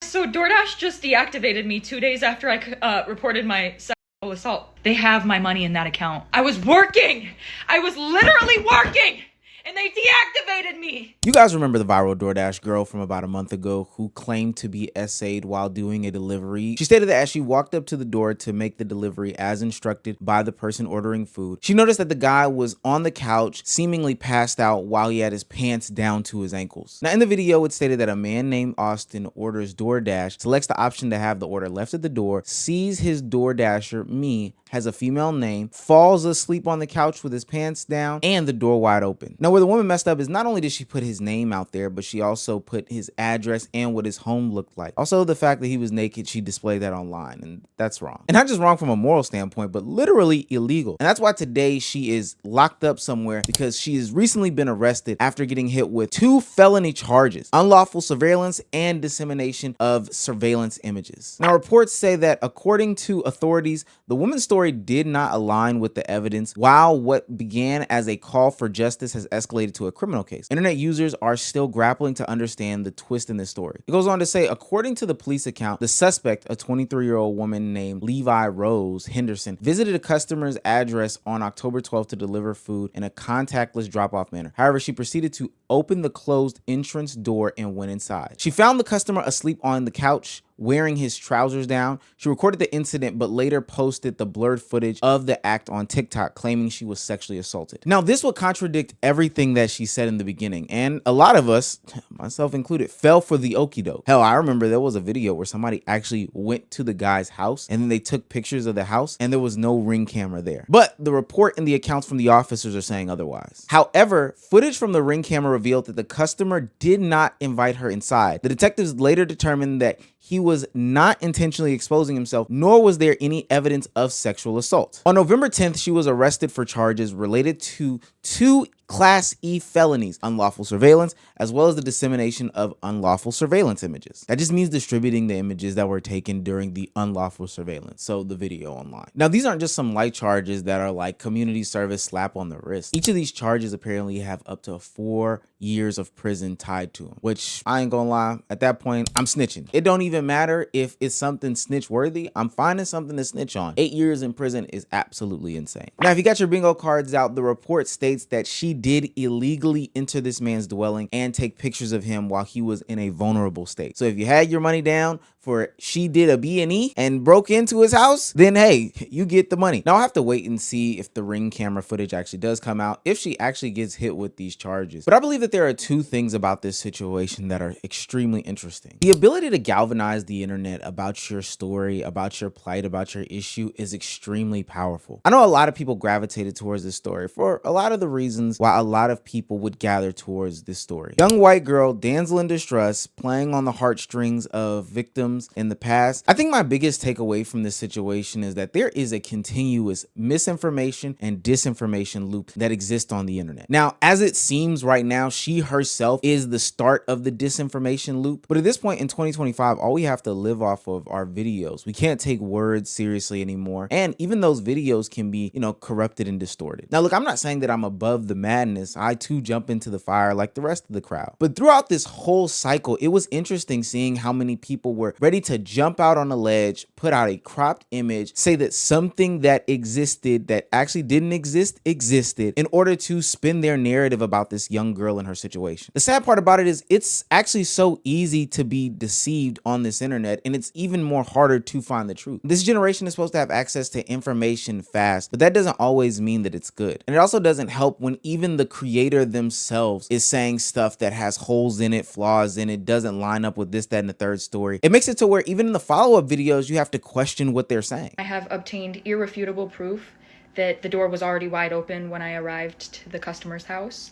So DoorDash just deactivated me 2 days after I reported my sexual assault. They have my money in that account. I was working! I was literally working! And they deactivated me! You guys remember the viral DoorDash girl from about a month ago who claimed to be essayed while doing a delivery? She stated that as she walked up to the door to make the delivery as instructed by the person ordering food, she noticed that the guy was on the couch, seemingly passed out while he had his pants down to his ankles. Now in the video, it stated that a man named Austin orders DoorDash, selects the option to have the order left at the door, sees his DoorDasher, me, has a female name, falls asleep on the couch with his pants down and the door wide open. Now where the woman messed up is not only did she put his name out there, but she also put his address and what his home looked like. Also the fact that he was naked, she displayed that online, and that's wrong. And not just wrong from a moral standpoint, but literally illegal. And that's why today she is locked up somewhere, because she has recently been arrested after getting hit with 2 felony charges: unlawful surveillance and dissemination of surveillance images. Now reports say that according to authorities, the woman's story did not align with the evidence, while what began as a call for justice has escalated to a criminal case. Internet users are still grappling to understand the twist in this story. It goes on to say, according to the police account, the suspect, a 23-year-old woman named Levi Rose Henderson, visited a customer's address on October 12th to deliver food in a contactless drop-off manner. However, she proceeded to open the closed entrance door and went inside. She found the customer asleep on the couch, wearing his trousers down. She recorded the incident, but later posted the blurred footage of the act on TikTok, claiming she was sexually assaulted. Now, this would contradict everything that she said in the beginning, and a lot of us, myself included, fell for the okie doke. Hell, I remember there was a video where somebody actually went to the guy's house, and then they took pictures of the house, and there was no Ring camera there. But the report and the accounts from the officers are saying otherwise. However, footage from the Ring camera revealed that the customer did not invite her inside. The detectives later determined that he was not intentionally exposing himself, nor was there any evidence of sexual assault. On November 10th, she was arrested for charges related to 2 Class E felonies: unlawful surveillance, as well as the dissemination of unlawful surveillance images. That just means distributing the images that were taken during the unlawful surveillance, so the video online. Now, these aren't just some light charges that are like community service slap on the wrist. Each of these charges apparently have up to 4 years of prison tied to them, which I ain't gonna lie, at that point, I'm snitching. It don't even matter if it's something snitch worthy. I'm finding something to snitch on. 8 years in prison is absolutely insane. Now, if you got your bingo cards out, the report states that she did illegally enter this man's dwelling and take pictures of him while he was in a vulnerable state. So if you had your money down for she did a B&E and broke into his house, then hey, you get the money. Now I'll have to wait and see if the Ring camera footage actually does come out, if she actually gets hit with these charges. But I believe that there are 2 things about this situation that are extremely interesting. The ability to galvanize the internet about your story, about your plight, about your issue is extremely powerful. I know a lot of people gravitated towards this story for a lot of the reasons why a lot of people would gather towards this story. Young white girl, damsel in distress, playing on the heartstrings of victims in the past. I think my biggest takeaway from this situation is that there is a continuous misinformation and disinformation loop that exists on the internet. Now, as it seems right now, she herself is the start of the disinformation loop. But at this point in 2025, all we have to live off of are videos. We can't take words seriously anymore. And even those videos can be, corrupted and distorted. Now, look, I'm not saying that I'm above the madness. I too jump into the fire like the rest of the crowd. But throughout this whole cycle, it was interesting seeing how many people were ready to jump out on a ledge, put out a cropped image, say that something that existed that actually didn't exist existed in order to spin their narrative about this young girl and her situation. The sad part about it is it's actually so easy to be deceived on this internet, and it's even more harder to find the truth. This generation is supposed to have access to information fast, but that doesn't always mean that it's good. And it also doesn't help when even the creator themselves is saying stuff that has holes in it, flaws in it, doesn't line up with this, that, and the third story. It makes it to where even in the follow-up videos, you have to question what they're saying. I have obtained irrefutable proof that the door was already wide open when I arrived to the customer's house.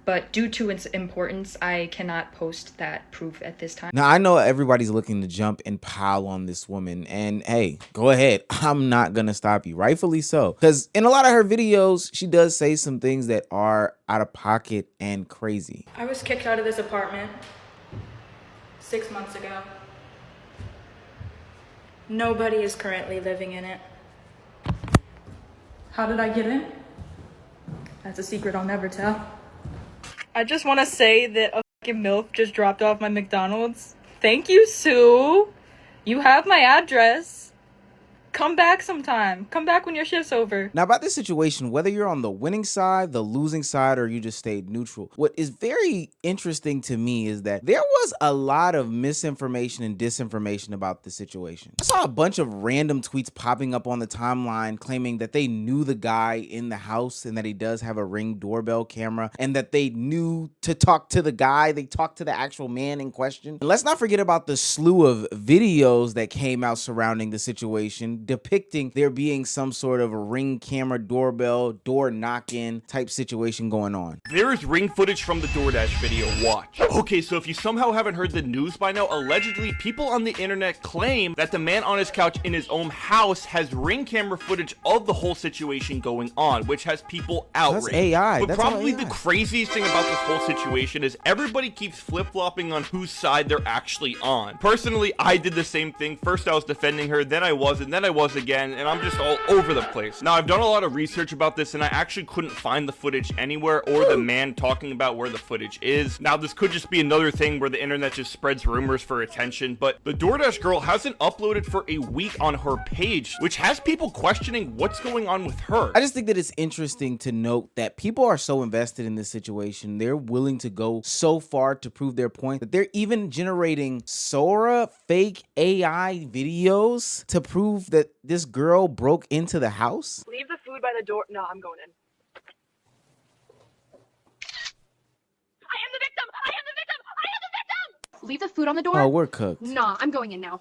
But due to its importance, I cannot post that proof at this time. Now, I know everybody's looking to jump and pile on this woman, and hey, go ahead. I'm not gonna stop you, rightfully so. Because in a lot of her videos, she does say some things that are out of pocket and crazy. I was kicked out of this apartment 6 months ago. Nobody is currently living in it. How did I get in? That's a secret I'll never tell. I just want to say that a fucking MILF just dropped off my McDonald's Thank you, Sue. You have my address. Come back sometime. Come back when your shift's over. Now, about this situation, whether you're on the winning side, the losing side, or you just stayed neutral, what is very interesting to me is that there was a lot of misinformation and disinformation about the situation. I saw a bunch of random tweets popping up on the timeline claiming that they knew the guy in the house and that he does have a Ring doorbell camera and that they knew to talk to the guy. They talked to the actual man in question. And let's not forget about the slew of videos that came out surrounding the situation, depicting there being some sort of a Ring camera doorbell, door knock-in type situation going on. There is Ring footage from the DoorDash video, watch. Okay, so if you somehow haven't heard the news by now, allegedly people on the internet claim that the man on his couch in his own house has Ring camera footage of the whole situation going on, which has people outraged. That's AI. But That's probably all AI. the craziest thing about this whole situation is everybody keeps flip-flopping on whose side they're actually on. Personally, I did the same thing. First I was defending her, then I wasn't, then I was again, and I'm just all over the place. Now, I've done a lot of research about this, and I actually couldn't find the footage anywhere or the man talking about where the footage is. Now, this could just be another thing where the internet just spreads rumors for attention, but the DoorDash girl hasn't uploaded for a week on her page, which has people questioning what's going on with her. I just think that it's interesting to note that people are so invested in this situation. They're willing to go so far to prove their point that they're even generating Sora fake AI videos to prove that this girl broke into the house. Leave the food by the door. No, I'm going in. I am the victim! I am the victim! I am the victim! Leave the food on the door? Oh, we're cooked. Nah, I'm going in now.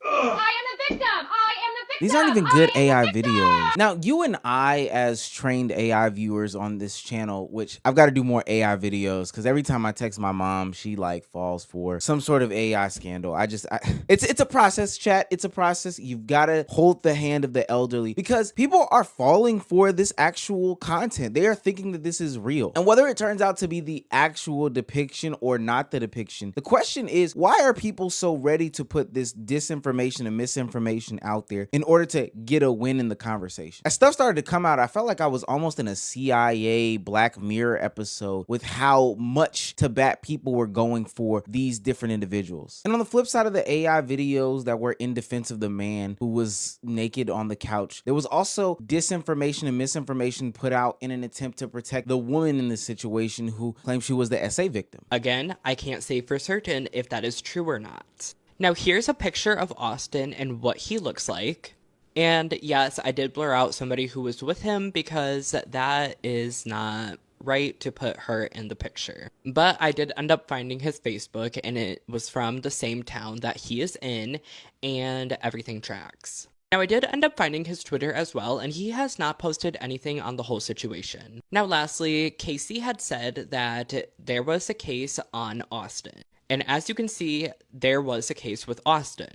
I am the victim! I am the victim! These aren't even good AI videos. Now, you and I, as trained AI viewers on this channel, which I've got to do more AI videos because every time I text my mom, she like falls for some sort of AI scandal. It's a process, chat. It's a process. You've got to hold the hand of the elderly because people are falling for this actual content. They are thinking that this is real. And whether it turns out to be the actual depiction or not the depiction, the question is, why are people so ready to put this disinformation and misinformation out there in order to get a win in the conversation? As stuff started to come out, I felt like I was almost in a CIA Black Mirror episode with how much to bat people were going for these different individuals. And on the flip side of the AI videos that were in defense of the man who was naked on the couch, there was also disinformation and misinformation put out in an attempt to protect the woman in this situation who claimed she was the SA victim. Again, I can't say for certain if that is true or not. Now here's a picture of Austin and what he looks like. And yes, I did blur out somebody who was with him because that is not right to put her in the picture. But I did end up finding his Facebook and it was from the same town that he is in and everything tracks. Now I did end up finding his Twitter as well and he has not posted anything on the whole situation. Now lastly, Casey had said that there was a case on Austin. And as you can see, there was a case with Austin.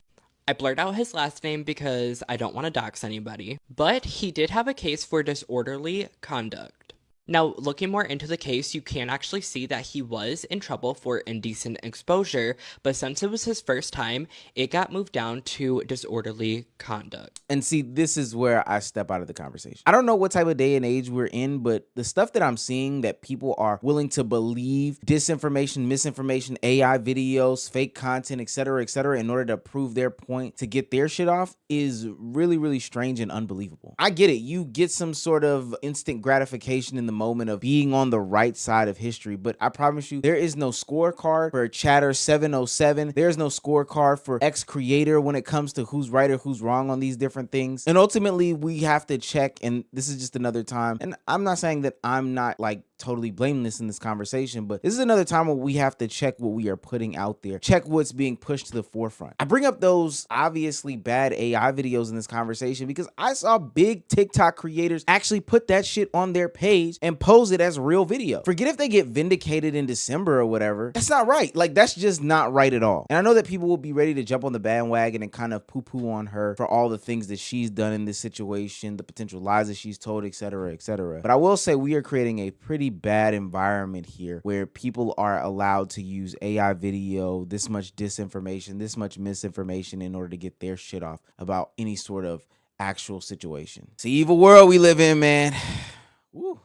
I blurred out his last name because I don't want to dox anybody, but he did have a case for disorderly conduct. Now, looking more into the case, you can actually see that he was in trouble for indecent exposure, but since it was his first time, it got moved down to disorderly conduct. And see, this is where I step out of the conversation. I don't know what type of day and age we're in, but the stuff that I'm seeing that people are willing to believe disinformation, misinformation, AI videos, fake content, etc., in order to prove their point, to get their shit off, is really, really strange and unbelievable. I get it. You get some sort of instant gratification in the moment of being on the right side of history, but I promise you, there is no scorecard for Chatter 707. There's no scorecard for X creator when it comes to who's right or who's wrong on these different things. And ultimately, we have to check, and this is just another time, and I'm not saying that I'm not like totally blameless in this conversation, but this is another time where we have to check what we are putting out there, check what's being pushed to the forefront. I bring up those obviously bad AI videos in this conversation because I saw big TikTok creators actually put that shit on their page and pose it as real video. Forget if they get vindicated in December or whatever. That's not right. Like, that's just not right at all. And I know that people will be ready to jump on the bandwagon and kind of poo-poo on her for all the things that she's done in this situation, the potential lies that she's told, etc., But I will say we are creating a pretty bad environment here where people are allowed to use AI video, this much disinformation, this much misinformation in order to get their shit off about any sort of actual situation. It's an evil world we live in, man. Woo.